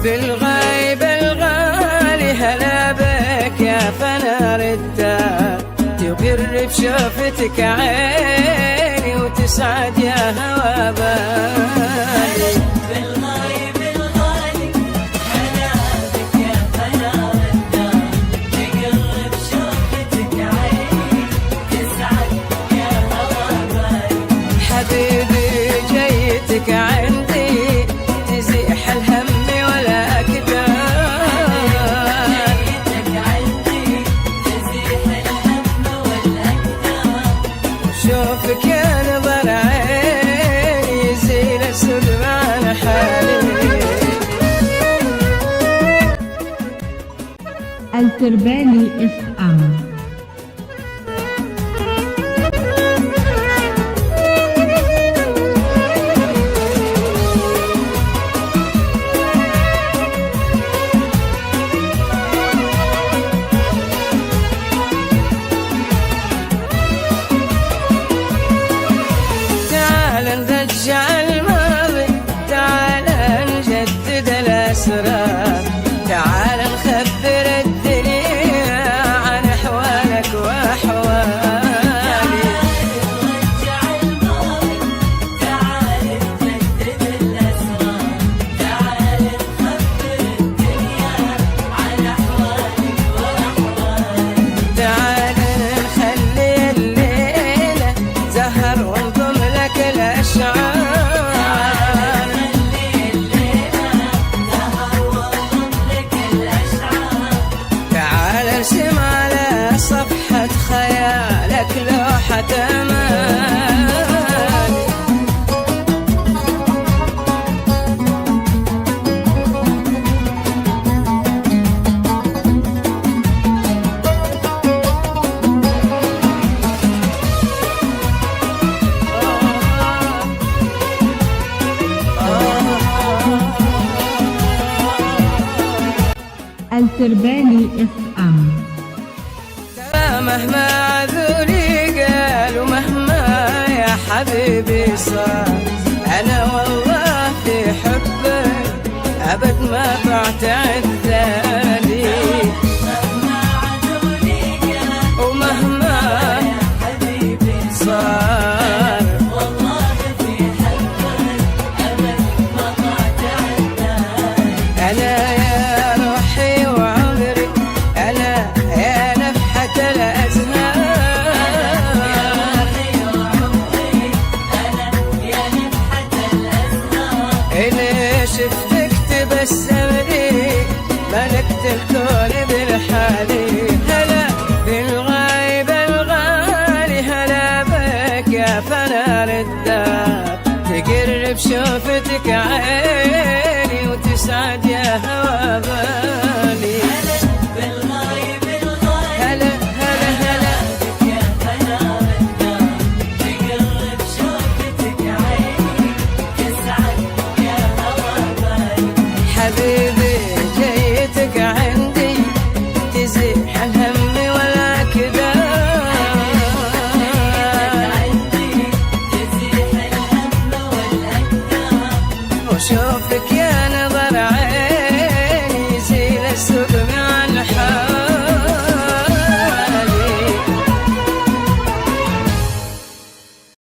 بالغايب الغالي هلا بك يا فنار الدار، تغر بشوفتك عيني وتسعد يا هوا بالي. بالغايب الغالي هلا بك يا فنار الدار، تغر بشوفتك عيني تسعد يا هوا بالي. حبيبي جيتك عندي تزيح الهم شوفك يا نظر عيني يزيل سلمان حالي. الترباني FM. نرجع الماضي، تعال نجدد الأسرار، تعال نخبر الدنيا عن أحوالك وأحوالي. نرجع الماضي، تعال نجدد الأسرار، تعال نخبر الدنيا عن أحوالك وأحوالي. تعال نخلي الليلة زهر ونضم لك الأشعار، تعال ارسم على صفحة خيالك لوحة أمان. الترباني FM. مهما عذولي قالوا مهما يا حبيبي صار، أنا والله في حبك أبد ما بعتعد